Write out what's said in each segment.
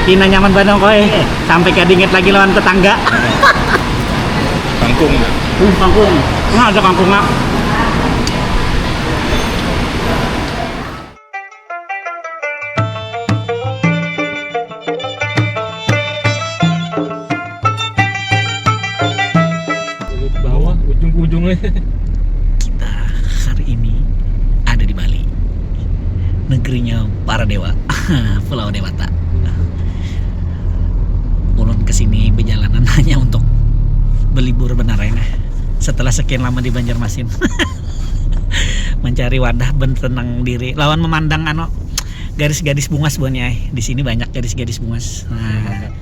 Ina nyaman banget kok sampai kadinget lagi lawan tetangga. Kangkung. Kangkung. Nggak ada kangkung nggak? Bawah ujung-ujungnya. Kita hari ini ada di Bali, negerinya para dewa, Pulau Dewata. Ulun kesini berjalanan hanya untuk berlibur beneran setelah sekian lama di Banjarmasin. Mencari wadah bertenang diri lawan memandang garis-garis bungas buahnya. Di sini banyak garis-garis bungas. Nah,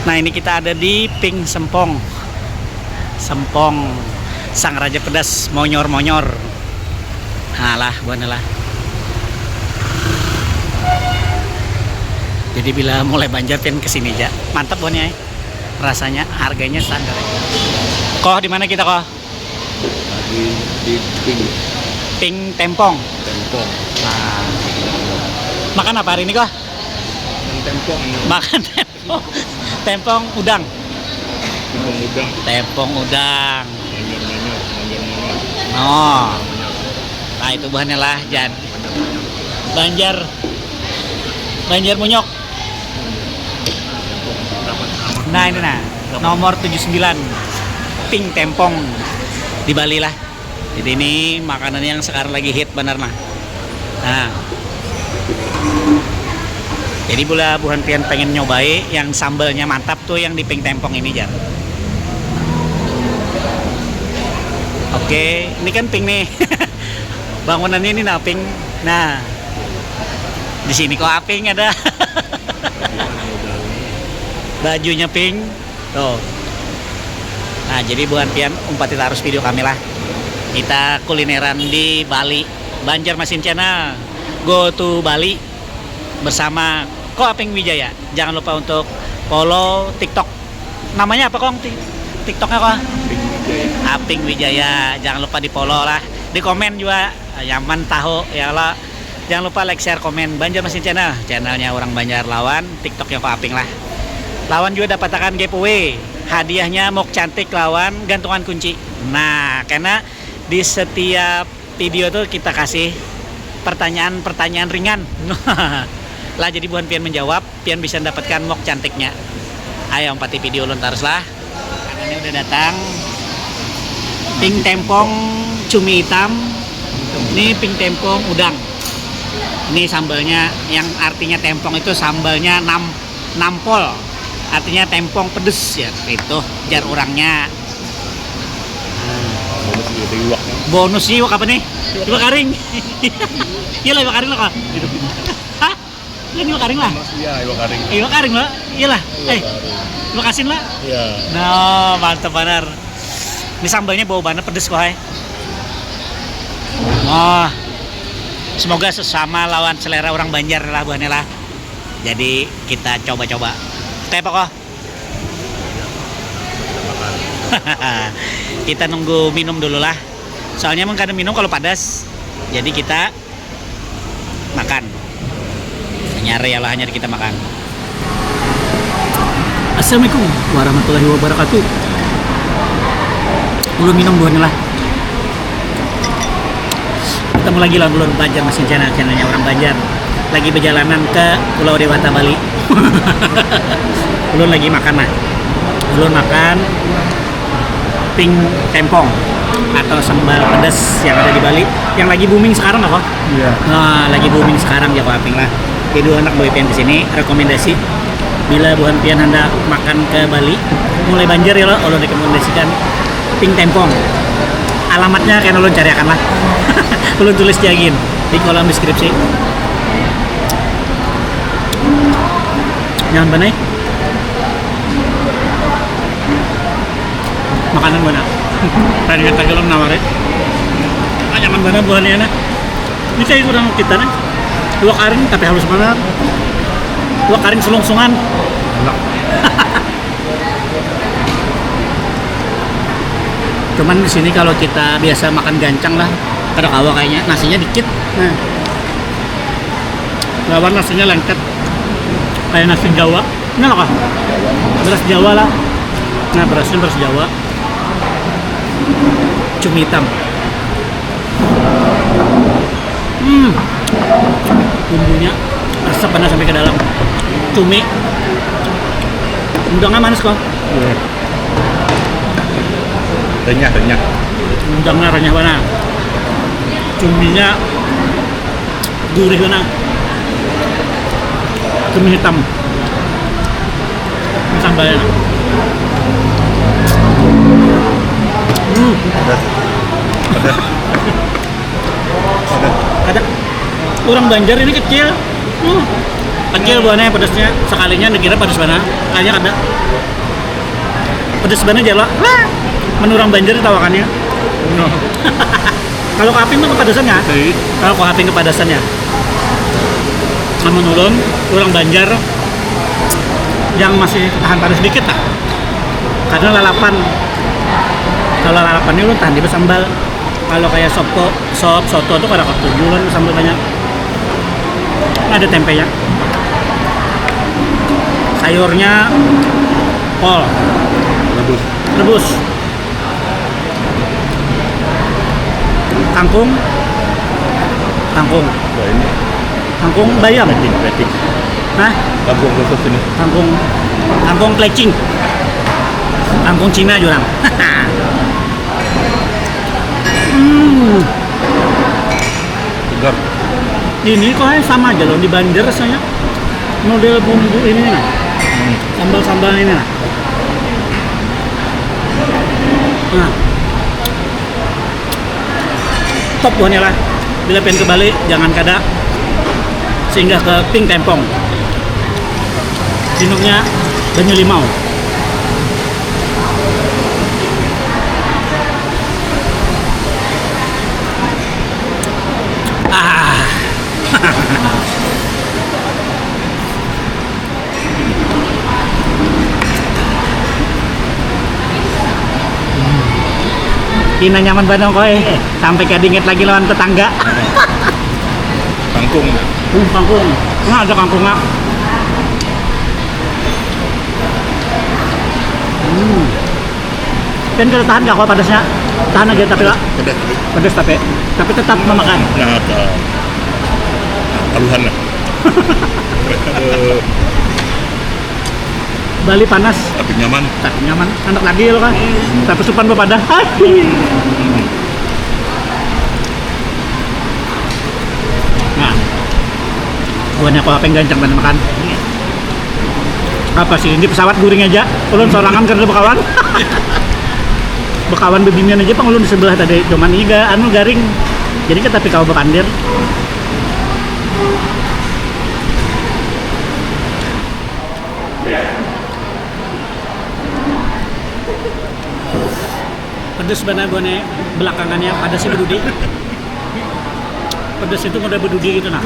Nah, ini kita ada di Ping Sempong. Sempong Sang Raja Pedas monyor-monyor. Alah, buanalah. Jadi bila mulai Banjar pian kesini aja. Mantap buannya. Rasanya harganya standar. Kok di mana kita kok? Di Ping Ping Tempong. Tempong. Nah. Makan apa hari ini kok? Tempong. Makan tempong. Tempong udang. Tempong udang. Tempong udang. Manyor-manyor. Oh. Nah, itu bahannya lah, Jan. Banjar Munyok. Nah, ini nah, nomor 79. Ping Tempong di Bali lah. Jadi ini makanan yang sekarang lagi hit benar nah. Nah. Jadi bila buhan pian pengen nyobain yang sambalnya mantap tuh yang di Ping Tempong ini, Jan. Oke, ini kan Ping nih. Bangunannya ini nah Ping. Nah, di sini kok Aping ada. Bajunya Ping. Tuh. Nah, jadi buhan pian umpati harus video kami lah. Kita kulineran di Bali, Banjarmasin Channel. Go to Bali bersama Ko Aping Wijaya. Jangan lupa untuk follow TikTok. Namanya apa Kong? TikToknya kok? Aping Wijaya. Jangan lupa di follow lah. Di komen juga. Nyaman tahu ya Allah. Jangan lupa like, share, komen. Banjarmasin Channel. Channelnya orang Banjar lawan. TikToknya Ko Aping lah. Lawan juga dapatkan giveaway. Hadiahnya mok cantik lawan gantungan kunci. Nah, karena di setiap video tuh kita kasih pertanyaan-pertanyaan ringan. Lah jadi bukan pian menjawab, pian bisa mendapatkan mok cantiknya. Ayo empati video ulun terus lah. Ini udah datang. Ping Tempong cumi hitam. Ini Ping Tempong udang. Ini sambalnya yang artinya tempong itu sambalnya nampol. Artinya tempong pedes ya. Itu jar orangnya. Bonus iwak apa nih? Iwak karing. Iya lah iwak karing lah kok. Hah? Kan iwak karing lah. Iya, iwak karing. Iwak karing lah. Iyalah. Iwak asin lah. Iya. Nah, mantap benar. Ini sambalnya bau banget pedes kok. Oh. Semoga sesama lawan selera orang Banjar lah buahnya lah. Jadi kita coba-coba. Kayak apa kok? Kita nunggu minum dulu lah. Soalnya emang kadang minum kalau padas. Jadi kita makan. Nyari ya lah, nyari kita makan. Assalamualaikum warahmatullahi wabarakatuh. Ulun minum buahnya lah. Ketemu lagi lah Ulun Banjar Masin channelnya orang Banjar. Lagi perjalanan ke Pulau Dewata Bali. Ulun lagi makan lah. Ulun makan pink tempong atau sambal pedas yang ada di Bali, yang lagi booming sekarang apa? Iya. Nah, lagi booming sekarang ya Pak Aping lah. Kedua anak boy pian di sini rekomendasi bila buhan pian hendak makan ke Bali, mulai Banjar ya lo, ulun rekomendasikan pink tempong. Alamatnya kan ulun cari akan lah. Ulun tulis jagin di kolom deskripsi. Jangan banai. Makanan mana? Tadi kata kalau nawarin. Jangan mana buahnya na. Ini kayak kurang kita nih. 2 karing tapi halus banget. 2 karing selungsungan. Enak. Cuman di sini kalau kita biasa makan gancang lah, kada kawa kayaknya nasinya dikit. Nah, lawan nasinya lengket kayak nasi Jawa. Ini loh kah? Beras Jawa lah. Nah, berasnya beras Jawa. Cumi hitam. Bumbunya resep banget sampai ke dalam. Cumi. Udangnya manis kok. Iya. Renyah. Udangnya renyah banget. Cuminya gurih banget. Cumi hitam. Ini sambalnya. Pedas. Ada orang Banjar ini kecil. Kecil buahnya pedasnya. Sekalinya dikira pedas banget. Kayaknya ada. Pedas banget aja lah. Menurut orang Banjar ditawakannya. No. Kalau kaping mah kepedasannya. Kalau kaping kepedasannya. Namun ulun orang Banjar yang masih tahan panas sedikit lah. Karena lalapan. Kalau lalapan ini ulun tahan di sambal. Kalau kayak sop soto tuh kada ketujuh ulun sambal banyak. Ada tempenya. Sayurnya kol. Rebus. Kangkung. Nah, ini Kangkung bayam. plating. Nah, Kangkung khusus ini. kangkung plecing. Kangkung Cina jurang. Segar. Ini kok sama aja loh di Banjar rasanya. Model bumbu ini nah. Sambal-sambal ini nah. Nah. Top buahnya lah. Bila pengen ke Bali jangan kada singgah ke Pink Tempong. Dinuknya Banyu Limau. Kina nyaman banget koy. Sampai kadinget lagi lawan tetangga. Kangkung. Kangkung. Nah, ada kangkungnya. Kan kalau tahan gak kok pedasnya? Tahan aja tapi lah. Pedas. Tapi tetap memakan. Nah, taruhan lah. Bali panas, Tapi nyaman. tapi nyaman. Anak lagi lo kan. Tapi supan bepada. Nah, buahnya kok apa yang gancang banget makan. Apa sih ini pesawat guring aja? Ulun sorangan karena bekawan. Bekawan bebimian aja pang ulun di sebelah tadi. Cuman ini garing. Jadi kan tapi kau bekandir. Pedes banget buahnya belakangannya ada sih berdudi. Pedes itu udah berdudi gitu nah.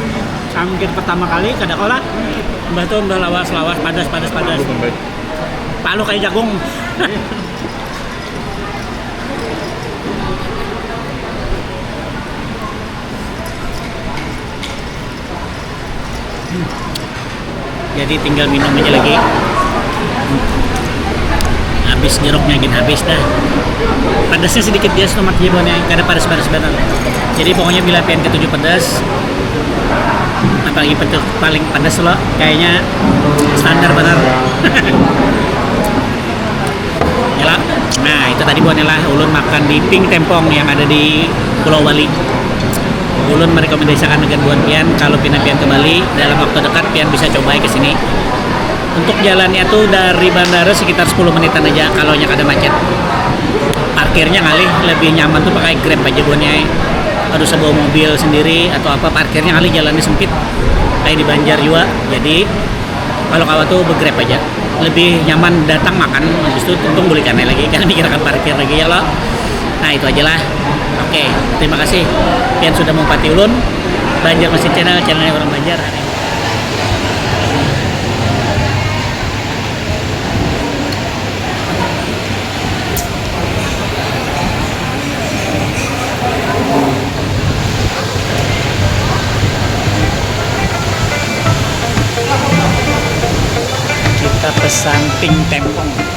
Sampai pertama kali kada kola. Mbah tuh mbah lawas padas. Palu kayak jagung. jadi tinggal minum aja lagi. Habis jeruknya gini habis dah. Pedasnya sedikit dia tomat jebonnya, kada padas-padas benar. Jadi pokoknya bila pengen ketujuh pedas, apalagi paling pedas lo, kayaknya standar benar. Yala. Nah itu tadi buahnya lah ulun makan di Pink Tempong yang ada di Pulau Bali. Ulun merekomendasikan dengan buan pian kalau pian ke Bali dalam waktu dekat pian bisa coba ke sini. Untuk jalannya tuh dari bandara sekitar 10 menitan aja kalau ada macet. Parkirnya kali lebih nyaman tuh pakai Grab aja buannya. Harus bawa mobil sendiri atau apa, parkirnya kali jalannya sempit kayak di Banjar juga. Jadi kalau kawan tuh begrab aja lebih nyaman, datang makan habis itu untung beli kanai lagi kan mikirkan parkir lagi ya lo. Nah itu aja lah. Oke, terima kasih pian sudah mempati ulun Banjar Masin channelnya orang Banjar. Kita pesan Pink Tempong.